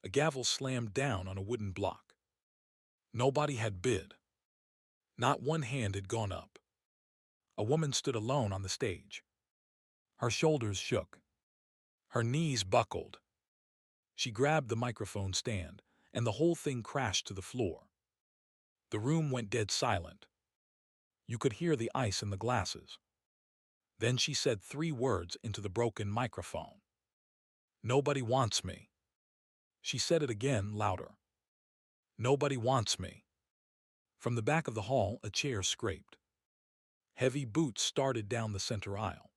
A gavel slammed down on a wooden block. Nobody had bid. Not one hand had gone up. A woman stood alone on the stage. Her shoulders shook. Her knees buckled. She grabbed the microphone stand, and the whole thing crashed to the floor. The room went dead silent. You could hear the ice in the glasses. Then she said 3 words into the broken microphone. "Nobody wants me." She said it again, louder. "Nobody wants me." From the back of the hall, a chair scraped. Heavy boots started down the center aisle.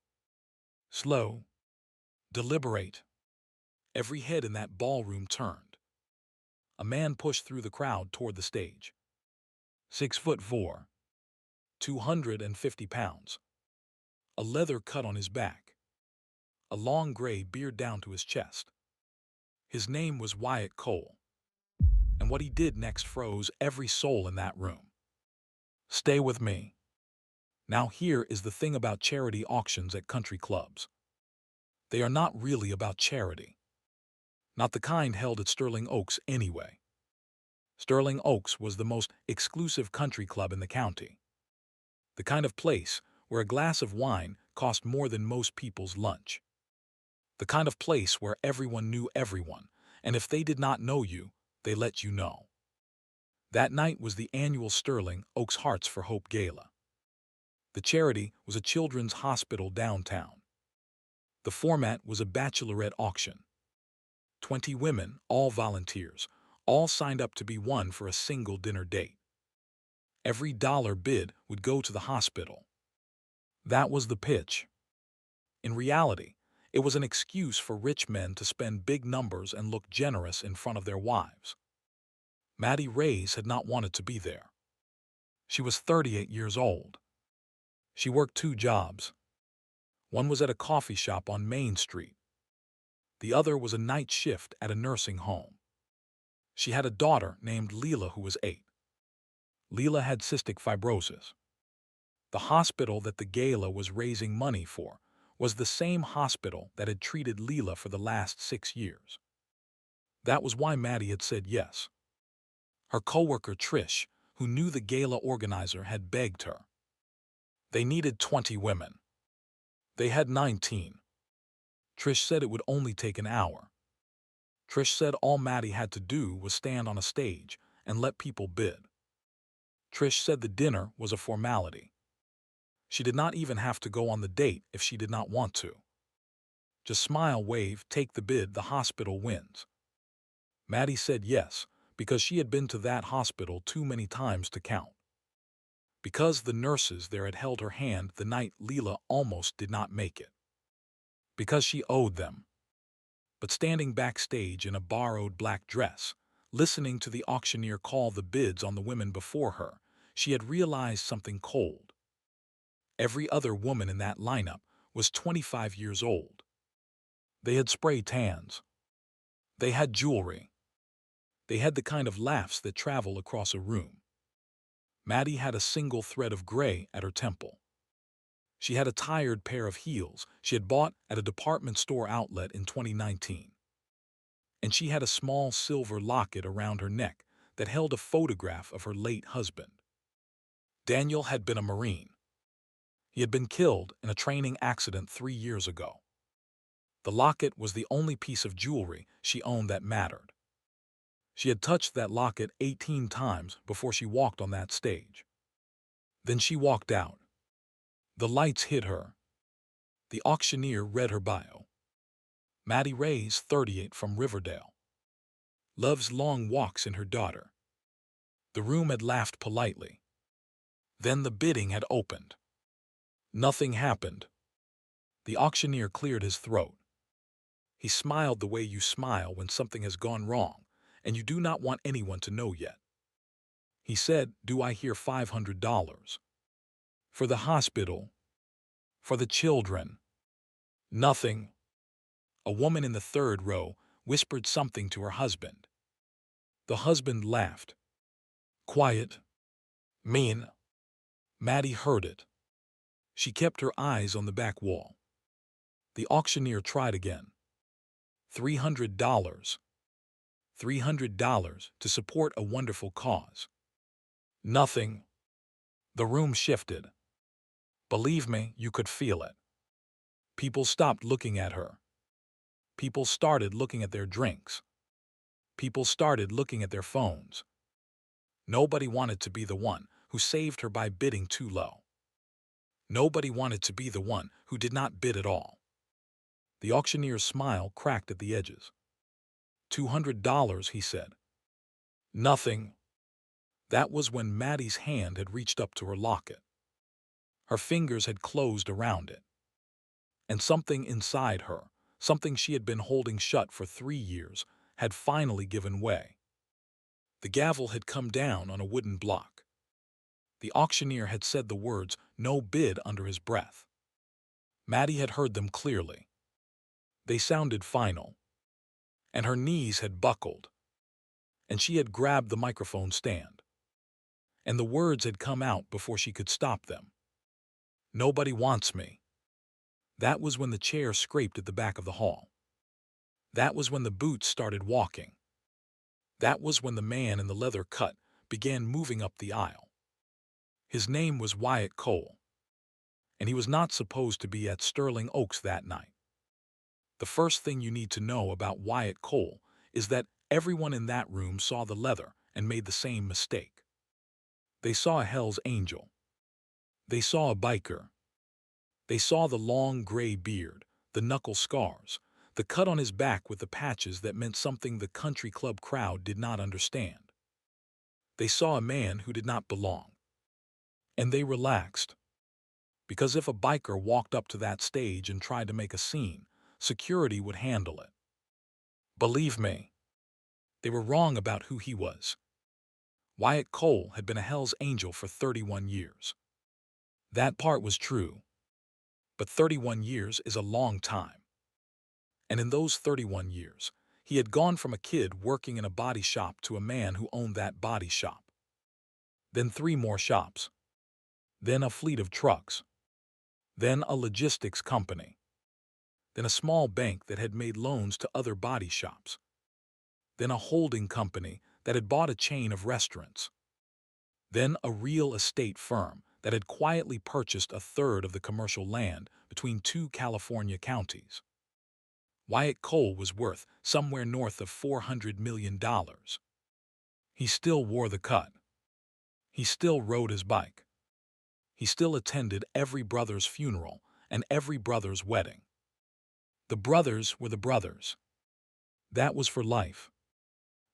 Slow. Deliberate. Every head in that ballroom turned. A man pushed through the crowd toward the stage. 6'4", 250 pounds. A leather cut on his back. A long gray beard down to his chest. His name was Wyatt Cole. And what he did next froze every soul in that room. Stay with me. Now here is the thing about charity auctions at country clubs. They are not really about charity. Not the kind held at Sterling Oaks anyway. Sterling Oaks was the most exclusive country club in the county. The kind of place where a glass of wine cost more than most people's lunch. The kind of place where everyone knew everyone, and if they did not know you, they let you know. That night was the annual Sterling Oaks Hearts for Hope Gala. The charity was a children's hospital downtown. The format was a bachelorette auction. 20 women, all volunteers, all signed up to be won for a single dinner date. Every dollar bid would go to the hospital. That was the pitch. In reality, it was an excuse for rich men to spend big numbers and look generous in front of their wives. Maddie Reyes had not wanted to be there. She was 38 years old. She worked 2 jobs. One was at a coffee shop on Main Street. The other was a night shift at a nursing home. She had a daughter named Leela who was 8. Leela had cystic fibrosis. The hospital that the gala was raising money for was the same hospital that had treated Leela for the last 6 years. That was why Maddie had said yes. Her coworker Trish, who knew the gala organizer, had begged her. They needed 20 women. They had 19. Trish said it would only take an hour. Trish said all Maddie had to do was stand on a stage and let people bid. Trish said the dinner was a formality. She did not even have to go on the date if she did not want to. Just smile, wave, take the bid, the hospital wins. Maddie said yes, because she had been to that hospital too many times to count. Because the nurses there had held her hand the night Leela almost did not make it. Because she owed them. But standing backstage in a borrowed black dress, listening to the auctioneer call the bids on the women before her, she had realized something cold. Every other woman in that lineup was 25 years old. They had spray tans. They had jewelry. They had the kind of laughs that travel across a room. Maddie had a single thread of gray at her temple. She had a tired pair of heels she had bought at a department store outlet in 2019. And she had a small silver locket around her neck that held a photograph of her late husband. Daniel had been a Marine. He had been killed in a training accident 3 years ago. The locket was the only piece of jewelry she owned that mattered. She had touched that locket 18 times before she walked on that stage. Then she walked out. The lights hit her. The auctioneer read her bio. Maddie Reyes, 38, from Riverdale. Loves long walks in her daughter. The room had laughed politely. Then the bidding had opened. Nothing happened. The auctioneer cleared his throat. He smiled the way you smile when something has gone wrong, and you do not want anyone to know yet. He said, "Do I hear $500? For the hospital? For the children?" Nothing. A woman in the 3rd row whispered something to her husband. The husband laughed. Quiet. Mean. Maddie heard it. She kept her eyes on the back wall. The auctioneer tried again. $300. $300 to support a wonderful cause. Nothing. The room shifted. Believe me, you could feel it. People stopped looking at her. People started looking at their drinks. People started looking at their phones. Nobody wanted to be the one who saved her by bidding too low. Nobody wanted to be the one who did not bid at all. The auctioneer's smile cracked at the edges. $200, he said. Nothing. That was when Maddie's hand had reached up to her locket. Her fingers had closed around it. And something inside her, something she had been holding shut for 3 years, had finally given way. The gavel had come down on a wooden block. The auctioneer had said the words, "No bid," under his breath. Maddie had heard them clearly. They sounded final. And her knees had buckled. And she had grabbed the microphone stand. And the words had come out before she could stop them. Nobody wants me. That was when the chair scraped at the back of the hall. That was when the boots started walking. That was when the man in the leather cut began moving up the aisle. His name was Wyatt Cole. And he was not supposed to be at Sterling Oaks that night. The first thing you need to know about Wyatt Cole is that everyone in that room saw the leather and made the same mistake. They saw a Hell's Angel. They saw a biker. They saw the long gray beard, the knuckle scars, the cut on his back with the patches that meant something the country club crowd did not understand. They saw a man who did not belong. And they relaxed. Because if a biker walked up to that stage and tried to make a scene, security would handle it. Believe me, they were wrong about who he was. Wyatt Cole had been a Hell's Angel for 31 years. That part was true. But 31 years is a long time. And in those 31 years, he had gone from a kid working in a body shop to a man who owned that body shop. Then 3 more shops. Then a fleet of trucks. Then a logistics company. Then a small bank that had made loans to other body shops. Then a holding company that had bought a chain of restaurants. Then a real estate firm that had quietly purchased a third of the commercial land between 2 California counties. Wyatt Cole was worth somewhere north of $400 million. He still wore the cut. He still rode his bike. He still attended every brother's funeral and every brother's wedding. The brothers were the brothers. That was for life.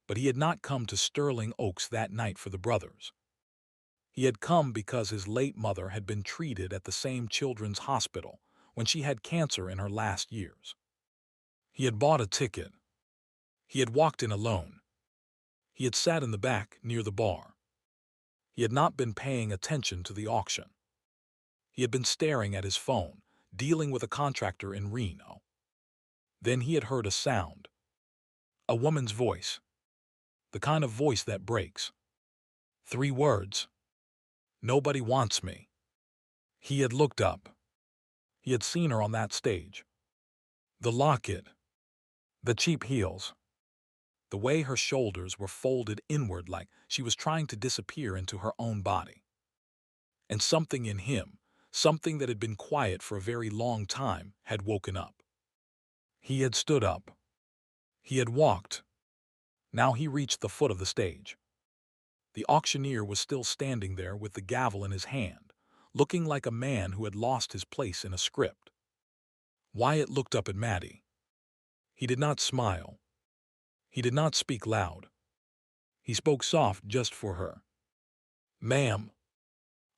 But he had not come to Sterling Oaks that night for the brothers. He had come because his late mother had been treated at the same children's hospital when she had cancer in her last years. He had bought a ticket. He had walked in alone. He had sat in the back near the bar. He had not been paying attention to the auction. He had been staring at his phone, dealing with a contractor in Reno. Then he had heard a sound. A woman's voice. The kind of voice that breaks. 3 words. Nobody wants me. He had looked up. He had seen her on that stage. The locket. The cheap heels. The way her shoulders were folded inward like she was trying to disappear into her own body. And something in him, something that had been quiet for a very long time, had woken up. He had stood up. He had walked. Now he reached the foot of the stage. The auctioneer was still standing there with the gavel in his hand, looking like a man who had lost his place in a script. Wyatt looked up at Maddie. He did not smile. He did not speak loud. He spoke soft just for her. "Ma'am,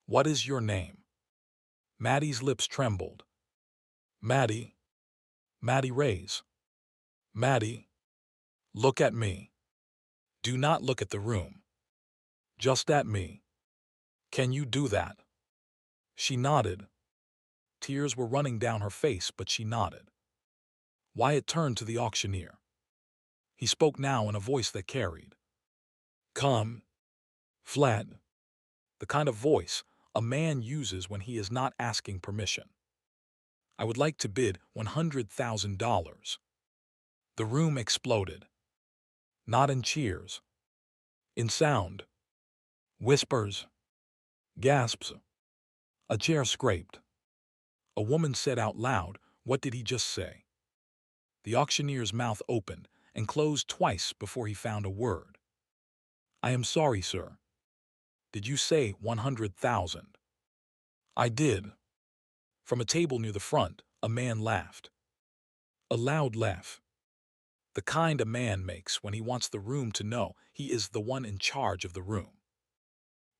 what is your name?" Maddie's lips trembled. "Maddie. Maddie Reyes. Maddie, look at me. Do not look at the room. Just at me. Can you do that?" She nodded. Tears were running down her face, but she nodded. Wyatt turned to the auctioneer. He spoke now in a voice that carried. "Come. Flat." The kind of voice a man uses when he is not asking permission. "I would like to bid $100,000. The room exploded. Not in cheers. In sound. Whispers. Gasps. A chair scraped. A woman said out loud, "What did he just say?" The auctioneer's mouth opened and closed twice before he found a word. "I am sorry, sir. Did you say 100,000? I did." From a table near the front, a man laughed. A loud laugh. The kind a man makes when he wants the room to know he is the one in charge of the room.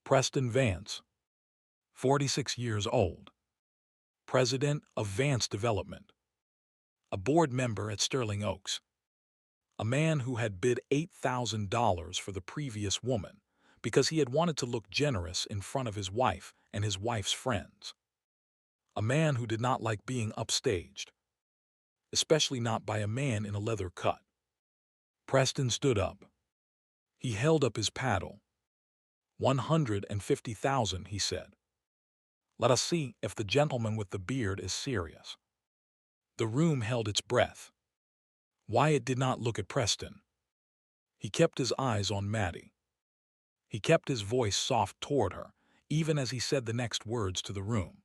Preston Vance, 46 years old. President of Vance Development. A board member at Sterling Oaks. A man who had bid $8,000 for the previous woman because he had wanted to look generous in front of his wife and his wife's friends. A man who did not like being upstaged, especially not by a man in a leather cut. Preston stood up. He held up his paddle. 150,000, he said. Let us see if the gentleman with the beard is serious. The room held its breath. Wyatt did not look at Preston. He kept his eyes on Maddie. He kept his voice soft toward her, even as he said the next words to the room.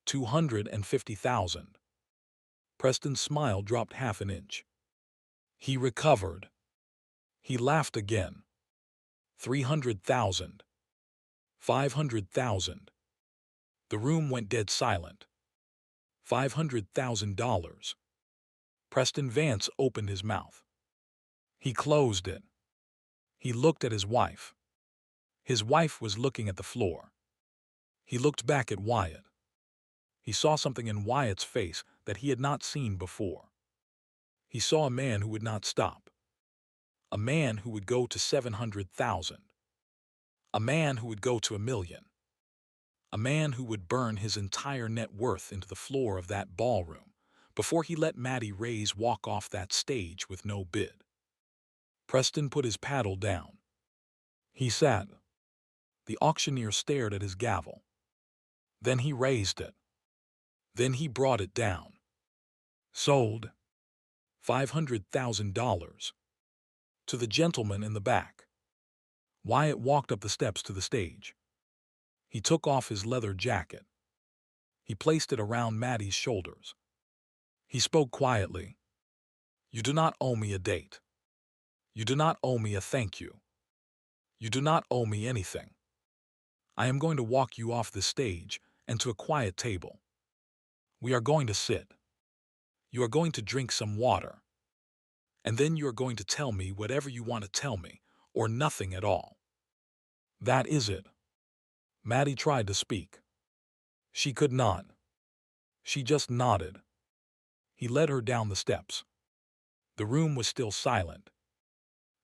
250,000. Preston's smile dropped half an inch. He recovered. He laughed again. 300,000. 500,000. The room went dead silent. $500,000. Preston Vance opened his mouth. He closed it. He looked at his wife. His wife was looking at the floor. He looked back at Wyatt. He saw something in Wyatt's face that he had not seen before. He saw a man who would not stop. A man who would go to 700,000. A man who would go to 1,000,000. A man who would burn his entire net worth into the floor of that ballroom before he let Maddie Ray's walk off that stage with no bid. Preston put his paddle down. He sat. The auctioneer stared at his gavel. Then he raised it. Then he brought it down. Sold. $500,000. To the gentleman in the back. Wyatt walked up the steps to the stage. He took off his leather jacket. He placed it around Maddie's shoulders. He spoke quietly. You do not owe me a date. You do not owe me a thank you. You do not owe me anything. I am going to walk you off the stage and to a quiet table. We are going to sit. You are going to drink some water. And then you are going to tell me whatever you want to tell me, or nothing at all. That is it. Maddie tried to speak. She could not. She just nodded. He led her down the steps. The room was still silent.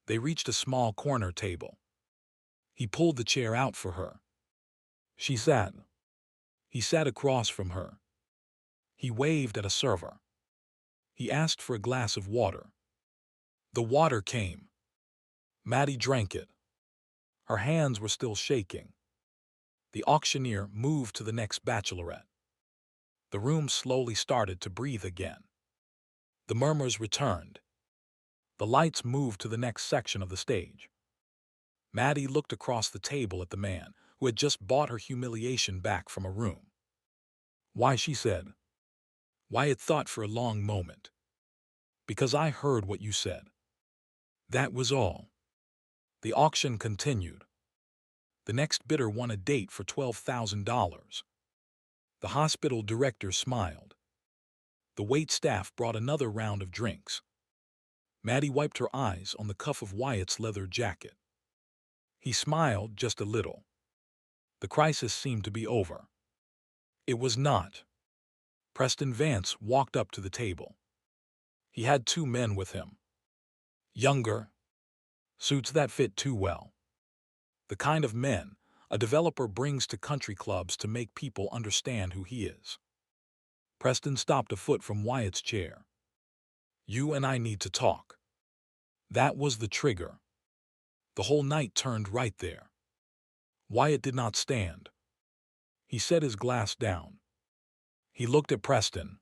They reached a small corner table. He pulled the chair out for her. She sat. He sat across from her. He waved at a server. He asked for a glass of water. The water came. Maddie drank it. Her hands were still shaking. The auctioneer moved to the next bachelorette. The room slowly started to breathe again. The murmurs returned. The lights moved to the next section of the stage. Maddie looked across the table at the man who had just bought her humiliation back from a room. Why, she said. Wyatt thought for a long moment. Because I heard what you said. That was all. The auction continued. The next bidder won a date for $12,000. The hospital director smiled. The waitstaff brought another round of drinks. Maddie wiped her eyes on the cuff of Wyatt's leather jacket. He smiled just a little. The crisis seemed to be over. It was not. Preston Vance walked up to the table. He had two men with him. Younger. Suits that fit too well. The kind of men a developer brings to country clubs to make people understand who he is. Preston stopped a foot from Wyatt's chair. You and I need to talk. That was the trigger. The whole night turned right there. Wyatt did not stand. He set his glass down. He looked at Preston.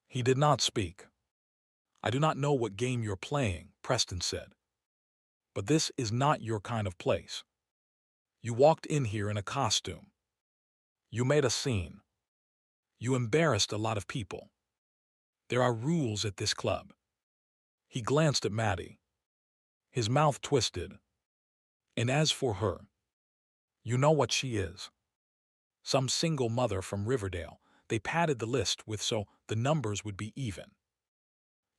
He did not speak. I do not know what game you're playing, Preston said. But this is not your kind of place. You walked in here in a costume. You made a scene. You embarrassed a lot of people. There are rules at this club. He glanced at Maddie. His mouth twisted. And as for her, you know what she is. Some single mother from Riverdale. They padded the list with so the numbers would be even.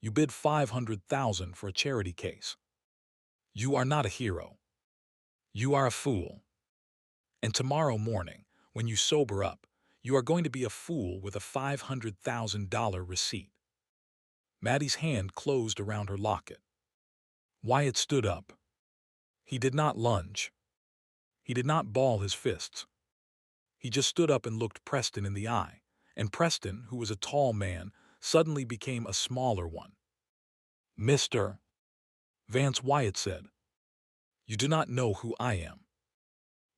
You bid $500,000 for a charity case. You are not a hero. You are a fool. And tomorrow morning, when you sober up, you are going to be a fool with a $500,000 receipt. Maddie's hand closed around her locket. Wyatt stood up. He did not lunge. He did not ball his fists. He just stood up and looked Preston in the eye, and Preston, who was a tall man, suddenly became a smaller one. "Mr. Vance," Wyatt said, "you do not know who I am."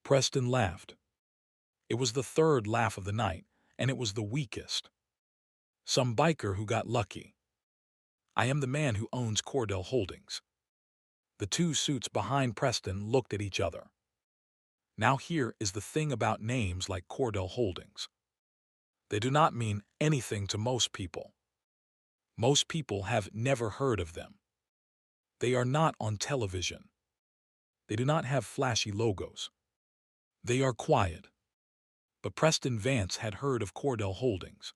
Preston laughed. It was the third laugh of the night, and it was the weakest. "Some biker who got lucky. I am the man who owns Cordell Holdings." The two suits behind Preston looked at each other. Now here is the thing about names like Cordell Holdings. They do not mean anything to most people. Most people have never heard of them. They are not on television. They do not have flashy logos. They are quiet. But Preston Vance had heard of Cordell Holdings,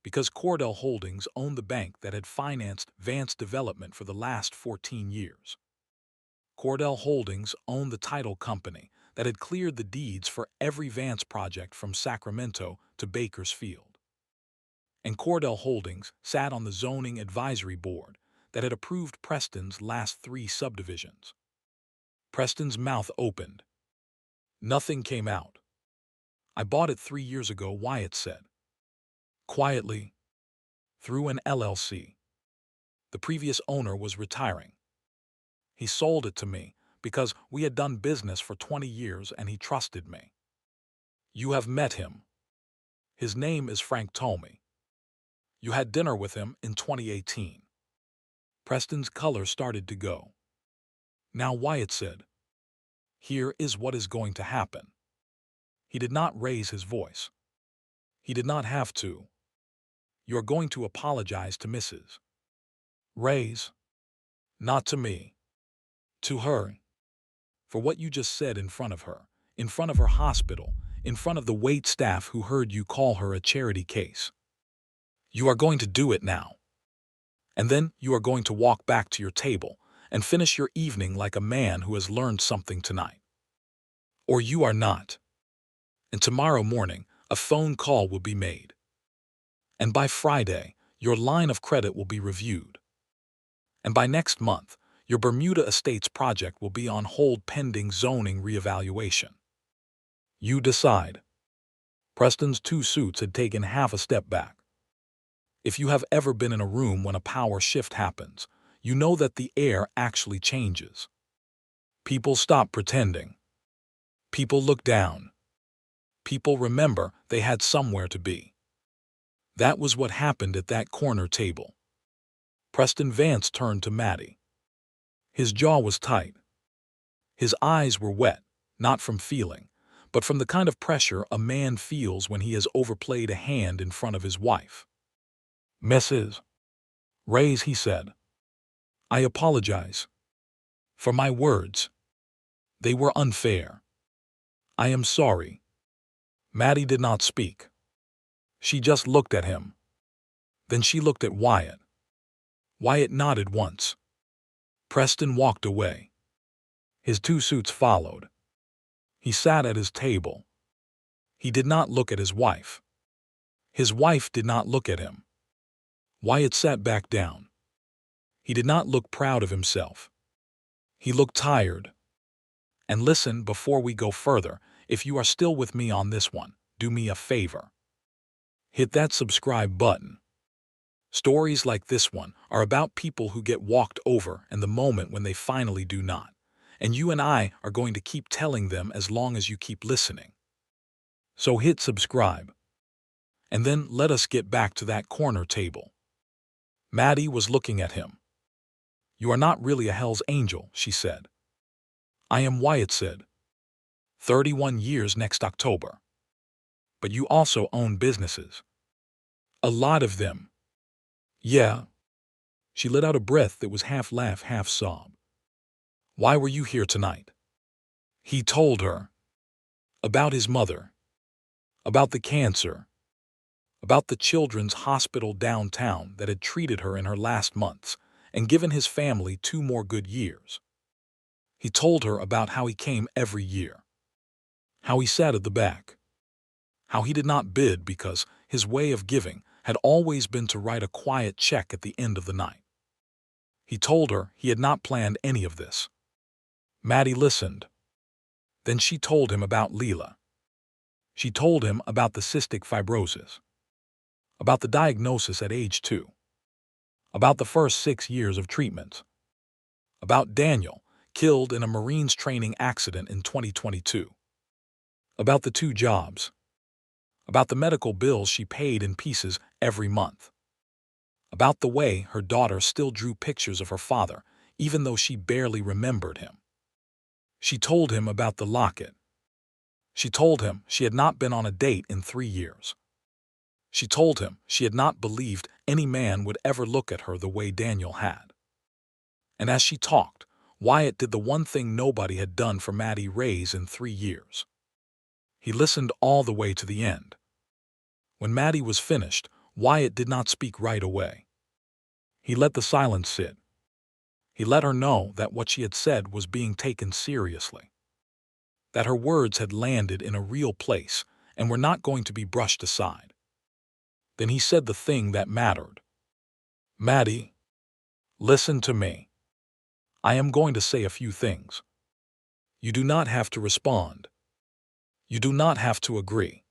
because Cordell Holdings owned the bank that had financed Vance development for the last 14 years. Cordell Holdings owned the title company that had cleared the deeds for every Vance project from Sacramento to Bakersfield. And Cordell Holdings sat on the zoning advisory board that had approved Preston's last 3 subdivisions. Preston's mouth opened. Nothing came out. "I bought it 3 years ago," Wyatt said. Quietly, through an LLC. The previous owner was retiring. He sold it to me because we had done business for 20 years and he trusted me. You have met him. His name is Frank Tomey. You had dinner with him in 2018. Preston's color started to go. Now Wyatt said, "Here is what is going to happen." He did not raise his voice. He did not have to. "You are going to apologize to Mrs. Reyes. Not to me. To her. For what you just said in front of her hospital, in front of the wait staff who heard you call her a charity case. You are going to do it now. And then you are going to walk back to your table and finish your evening like a man who has learned something tonight. Or you are not. And tomorrow morning, a phone call will be made. And by Friday, your line of credit will be reviewed. And by next month, your Bermuda Estates project will be on hold pending zoning reevaluation. You decide." Preston's 2 suits had taken half a step back. If you have ever been in a room when a power shift happens, you know that the air actually changes. People stop pretending. People look down. People remember they had somewhere to be. That was what happened at that corner table. Preston Vance turned to Maddie. His jaw was tight. His eyes were wet, not from feeling, but from the kind of pressure a man feels when he has overplayed a hand in front of his wife. "Mrs. Reyes," he said, "I apologize for my words. They were unfair. I am sorry." Maddie did not speak. She just looked at him. Then she looked at Wyatt. Wyatt nodded once. Preston walked away. His 2 suits followed. He sat at his table. He did not look at his wife. His wife did not look at him. Wyatt sat back down. He did not look proud of himself. He looked tired. And listen, before we go further, if you are still with me on this one, do me a favor. Hit that subscribe button. Stories like this one are about people who get walked over and the moment when they finally do not. And you and I are going to keep telling them as long as you keep listening. So hit subscribe. And then let us get back to that corner table. Maddie was looking at him. You are not really a Hell's Angel, she said. I am, Wyatt said. 31 years next October. But you also own businesses. A lot of them. Yeah. She let out a breath that was half laugh, half sob. Why were you here tonight? He told her. About his mother. About the cancer. About the children's hospital downtown that had treated her in her last months and given his family 2 more good years. He told her about how he came every year. How he sat at the back. How he did not bid because his way of giving had always been to write a quiet check at the end of the night. He told her he had not planned any of this. Maddie listened. Then she told him about Leela. She told him about the cystic fibrosis. About the diagnosis at age 2. About the first 6 years of treatment. About Daniel, killed in a Marines training accident in 2022. About the 2 jobs. About the medical bills she paid in pieces every month. About the way her daughter still drew pictures of her father, even though she barely remembered him. She told him about the locket. She told him she had not been on a date in 3 years. She told him she had not believed any man would ever look at her the way Daniel had. And as she talked, Wyatt did the one thing nobody had done for Maddie Reyes in 3 years. He listened all the way to the end. When Maddie was finished, Wyatt did not speak right away. He let the silence sit. He let her know that what she had said was being taken seriously. That her words had landed in a real place and were not going to be brushed aside. Then he said the thing that mattered. Maddie, listen to me. I am going to say a few things. You do not have to respond. You do not have to agree.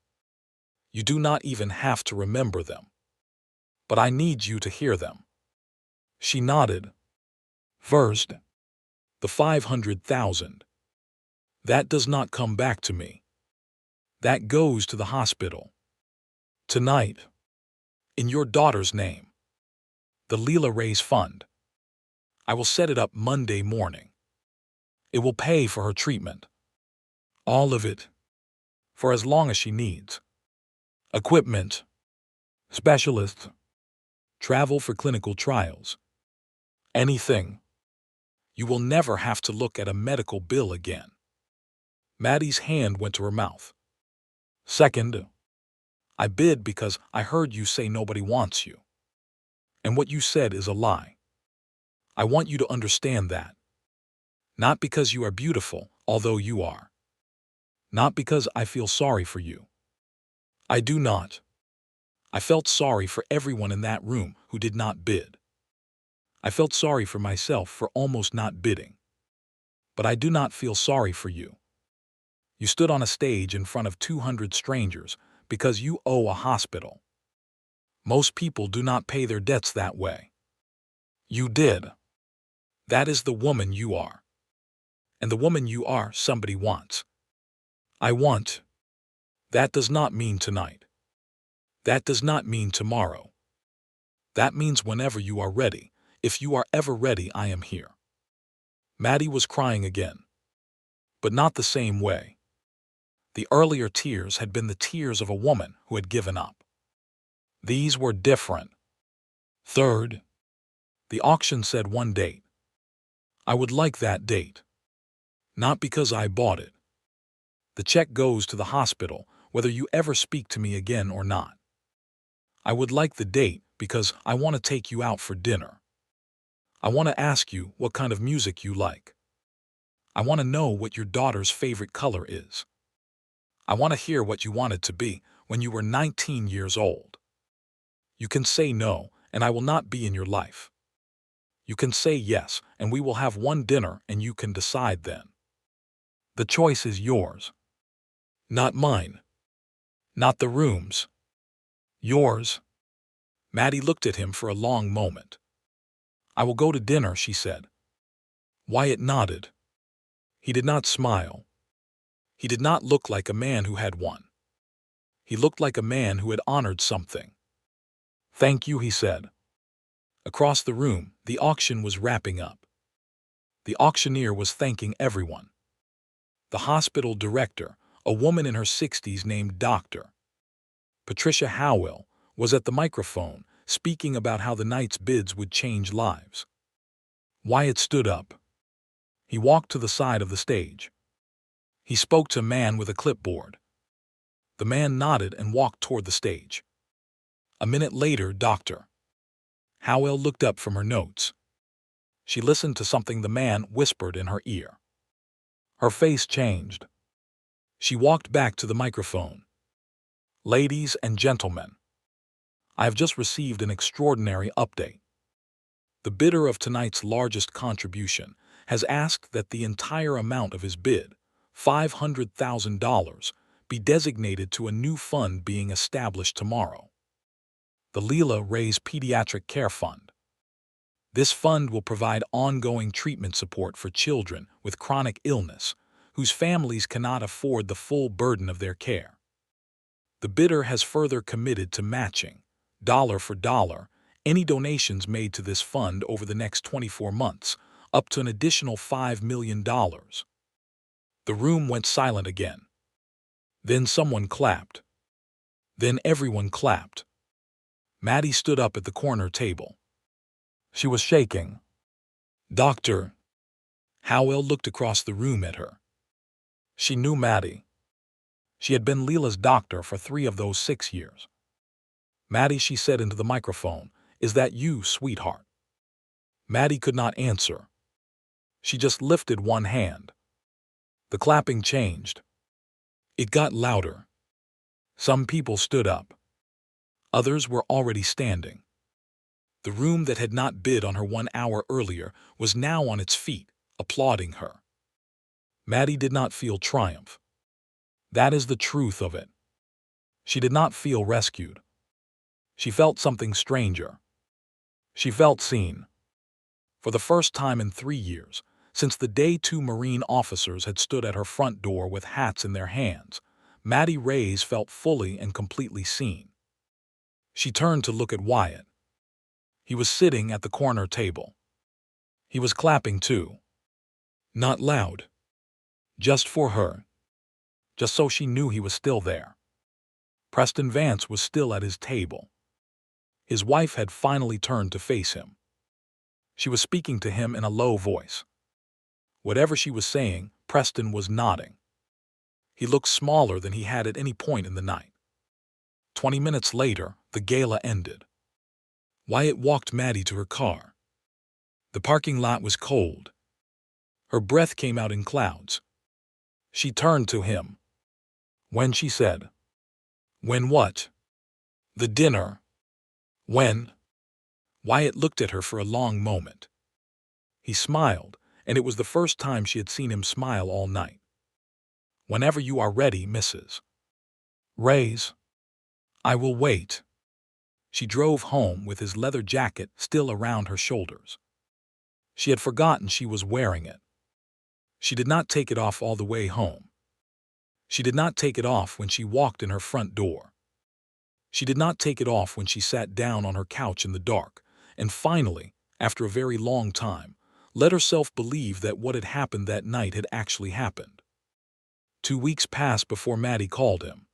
You do not even have to remember them. But I need you to hear them. She nodded. First, the 500,000. That does not come back to me. That goes to the hospital. Tonight. In your daughter's name. The Leela Reyes Fund. I will set it up Monday morning. It will pay for her treatment. All of it. For as long as she needs. Equipment. Specialists. Travel for clinical trials. Anything. You will never have to look at a medical bill again. Maddie's hand went to her mouth. Second, I bid because I heard you say nobody wants you. And what you said is a lie. I want you to understand that. Not because you are beautiful, although you are. Not because I feel sorry for you. I do not. I felt sorry for everyone in that room who did not bid. I felt sorry for myself for almost not bidding. But I do not feel sorry for you. You stood on a stage in front of 200 strangers because you owe a hospital. Most people do not pay their debts that way. You did. That is the woman you are. And the woman you are, somebody wants. I want. That does not mean tonight. That does not mean tomorrow. That means whenever you are ready. If you are ever ready, I am here. Maddie was crying again. But not the same way. The earlier tears had been the tears of a woman who had given up. These were different. Third, the auction said one date. I would like that date. Not because I bought it. The check goes to the hospital, whether you ever speak to me again or not. I would like the date because I want to take you out for dinner. I want to ask you what kind of music you like. I want to know what your daughter's favorite color is. I want to hear what you want it to be when you were 19 years old. You can say no, and I will not be in your life. You can say yes, and we will have one dinner and you can decide then. The choice is yours. Not mine. Not the room's. Yours. Maddie looked at him for a long moment. I will go to dinner, she said. Wyatt nodded. He did not smile. He did not look like a man who had won. He looked like a man who had honored something. Thank you, he said. Across the room, the auction was wrapping up. The auctioneer was thanking everyone. The hospital director, a woman in her 60s named Dr. Patricia Howell, was at the microphone, speaking about how the night's bids would change lives. Wyatt stood up. He walked to the side of the stage. He spoke to a man with a clipboard. The man nodded and walked toward the stage. A minute later, Dr. Howell looked up from her notes. She listened to something the man whispered in her ear. Her face changed. She walked back to the microphone. Ladies and gentlemen, I have just received an extraordinary update. The bidder of tonight's largest contribution has asked that the entire amount of his bid, $500,000, be designated to a new fund being established tomorrow. The Leela Ray's Pediatric Care Fund. This fund will provide ongoing treatment support for children with chronic illness whose families cannot afford the full burden of their care. The bidder has further committed to matching, dollar for dollar, any donations made to this fund over the next 24 months, up to an additional $5 million. The room went silent again. Then someone clapped. Then everyone clapped. Maddie stood up at the corner table. She was shaking. Dr. Howell looked across the room at her. She knew Maddie. She had been Leela's doctor for 3 of those 6 years. Maddie, she said into the microphone, is that you, sweetheart? Maddie could not answer. She just lifted one hand. The clapping changed. It got louder. Some people stood up. Others were already standing. The room that had not bid on her 1 hour earlier was now on its feet, applauding her. Maddie did not feel triumph. That is the truth of it. She did not feel rescued. She felt something stranger. She felt seen. For the first time in 3 years, since the day 2 Marine officers had stood at her front door with hats in their hands, Maddie Reyes felt fully and completely seen. She turned to look at Wyatt. He was sitting at the corner table. He was clapping too. Not loud. Just for her. Just so she knew he was still there. Preston Vance was still at his table. His wife had finally turned to face him. She was speaking to him in a low voice. Whatever she was saying, Preston was nodding. He looked smaller than he had at any point in the night. 20 minutes later, the gala ended. Wyatt walked Maddie to her car. The parking lot was cold. Her breath came out in clouds. She turned to him. When, she said. When what? The dinner. When? Wyatt looked at her for a long moment. He smiled, and it was the first time she had seen him smile all night. Whenever you are ready, Mrs. Reyes. I will wait. She drove home with his leather jacket still around her shoulders. She had forgotten she was wearing it. She did not take it off all the way home. She did not take it off when she walked in her front door. She did not take it off when she sat down on her couch in the dark, and finally, after a very long time, let herself believe that what had happened that night had actually happened. 2 weeks passed before Maddie called him.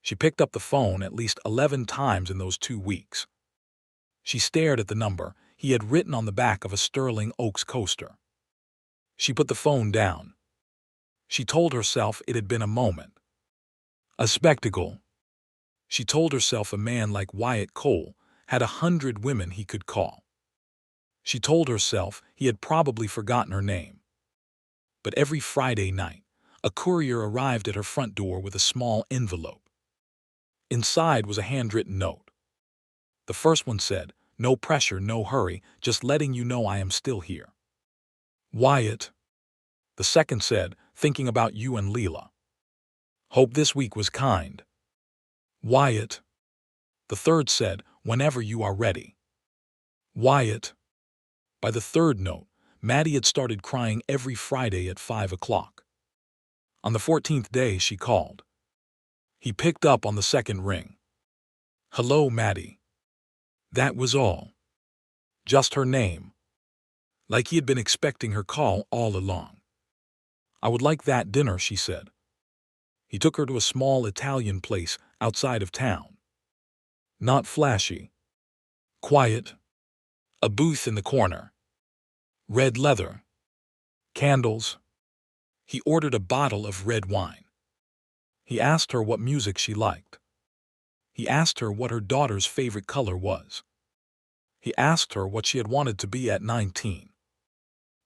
She picked up the phone at least 11 times in those 2 weeks. She stared at the number he had written on the back of a Sterling Oaks coaster. She put the phone down. She told herself it had been a moment. A spectacle. She told herself a man like Wyatt Cole had 100 women he could call. She told herself he had probably forgotten her name. But every Friday night, a courier arrived at her front door with a small envelope. Inside was a handwritten note. The first one said, "No pressure, no hurry, just letting you know I am still here. Wyatt." The second said, "Thinking about you and Leela. Hope this week was kind. Wyatt." The third said, "Whenever you are ready. Wyatt." By the third note, Maddie had started crying every Friday at 5 o'clock. On the 14th day, she called. He picked up on the second ring. "Hello, Maddie." That was all. just her name, like he had been expecting her call all along. "I would like that dinner," she said. He took her to a small Italian place outside of town. Not flashy. Quiet. A booth in the corner. Red leather. Candles. He ordered a bottle of red wine. He asked her what music she liked. He asked her what her daughter's favorite color was. He asked her what she had wanted to be at 19.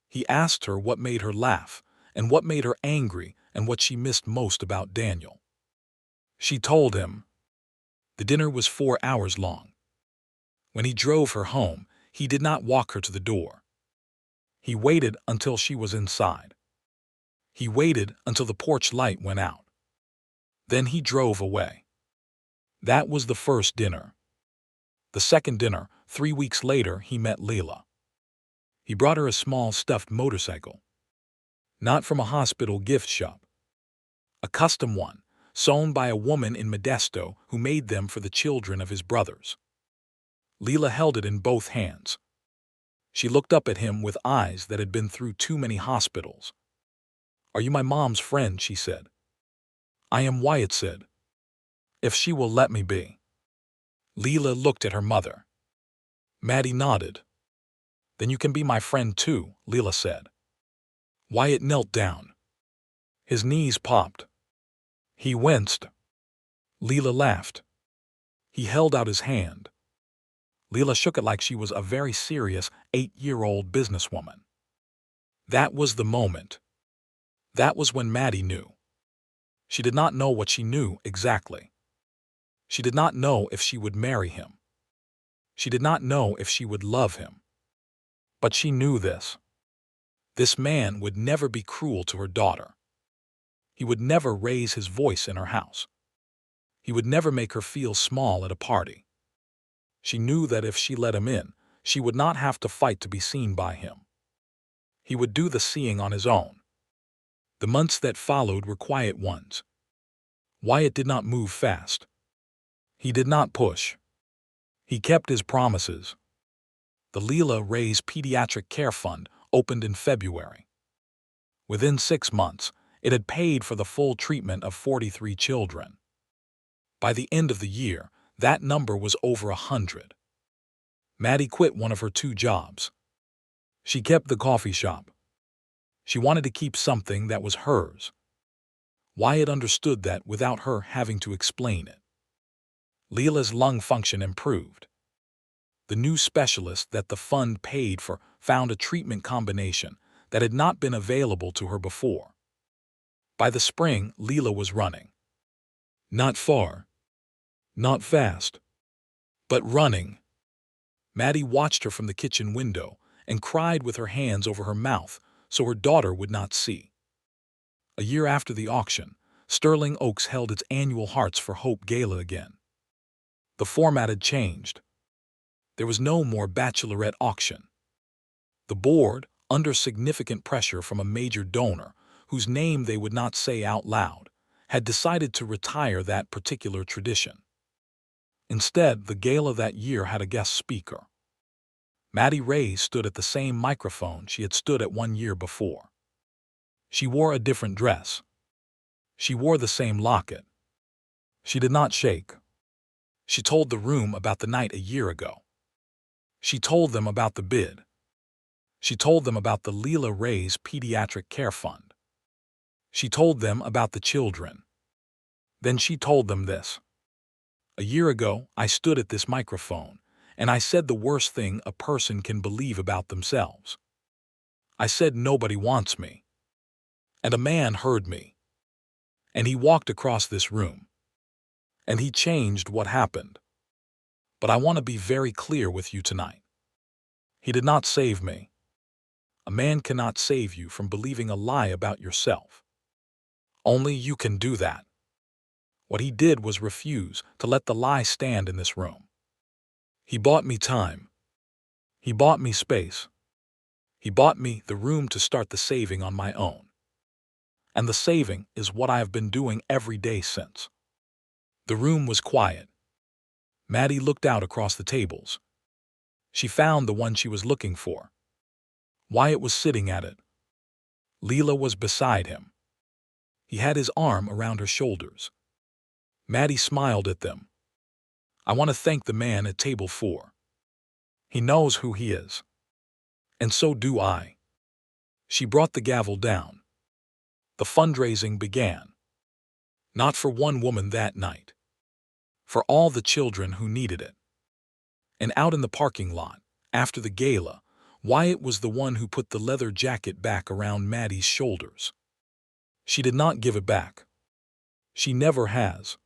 He asked her what made her laugh and what made her angry and what she missed most about Daniel. She told him. The dinner was 4 hours long. When he drove her home, he did not walk her to the door. He waited until she was inside. He waited until the porch light went out. Then he drove away. That was the first dinner. The second dinner, 3 weeks later, he met Leila. He brought her a small stuffed motorcycle. Not from a hospital gift shop. A custom one, sewn by a woman in Modesto who made them for the children of his brothers. Leila held it in both hands. She looked up at him with eyes that had been through too many hospitals. "Are you my mom's friend?" she said. "I am," Wyatt said. "If she will let me be." Leila looked at her mother. Maddie nodded. "Then you can be my friend too," Leila said. Wyatt knelt down. His knees popped. He winced. Leila laughed. He held out his hand. Leila shook it like she was a very serious 8-year-old businesswoman. That was the moment. That was when Maddie knew. She did not know what she knew exactly. She did not know if she would marry him. She did not know if she would love him. But she knew this. This man would never be cruel to her daughter. He would never raise his voice in her house. He would never make her feel small at a party. She knew that if she let him in, she would not have to fight to be seen by him. He would do the seeing on his own. The months that followed were quiet ones. Wyatt did not move fast. He did not push. He kept his promises. The Leila Ray's Pediatric Care Fund opened in February. Within 6 months, it had paid for the full treatment of 43 children. By the end of the year, that number was over 100. Maddie quit one of her 2 jobs. She kept the coffee shop. She wanted to keep something that was hers. Wyatt understood that without her having to explain it. Leila's lung function improved. The new specialist that the fund paid for found a treatment combination that had not been available to her before. By the spring, Leila was running. Not far. Not fast. But running. Maddie watched her from the kitchen window and cried with her hands over her mouth so her daughter would not see. A year after the auction, Sterling Oaks held its annual Hearts for Hope Gala again. The format had changed. There was no more bachelorette auction. The board, under significant pressure from a major donor, whose name they would not say out loud, had decided to retire that particular tradition. Instead, the gala that year had a guest speaker. Maddie Ray stood at the same microphone she had stood at 1 year before. She wore a different dress. She wore the same locket. She did not shake. She told the room about the night a year ago. She told them about the bid. She told them about the Leila Ray's Pediatric Care Fund. She told them about the children. Then she told them this. "A year ago, I stood at this microphone, and I said the worst thing a person can believe about themselves. I said nobody wants me. And a man heard me. And he walked across this room. And he changed what happened. But I want to be very clear with you tonight. He did not save me. A man cannot save you from believing a lie about yourself. Only you can do that. What he did was refuse to let the lie stand in this room. He bought me time. He bought me space. He bought me the room to start the saving on my own. And the saving is what I have been doing every day since." The room was quiet. Maddie looked out across the tables. She found the one she was looking for. Wyatt was sitting at it. Leela was beside him. He had his arm around her shoulders. Maddie smiled at them. I want to thank the man at table 4. He knows who he is. And so do I. She brought the gavel down. The fundraising began. Not for one woman that night. For all the children who needed it. And out in the parking lot, after the gala, Wyatt was the one who put the leather jacket back around Maddie's shoulders. She did not give it back. She never has.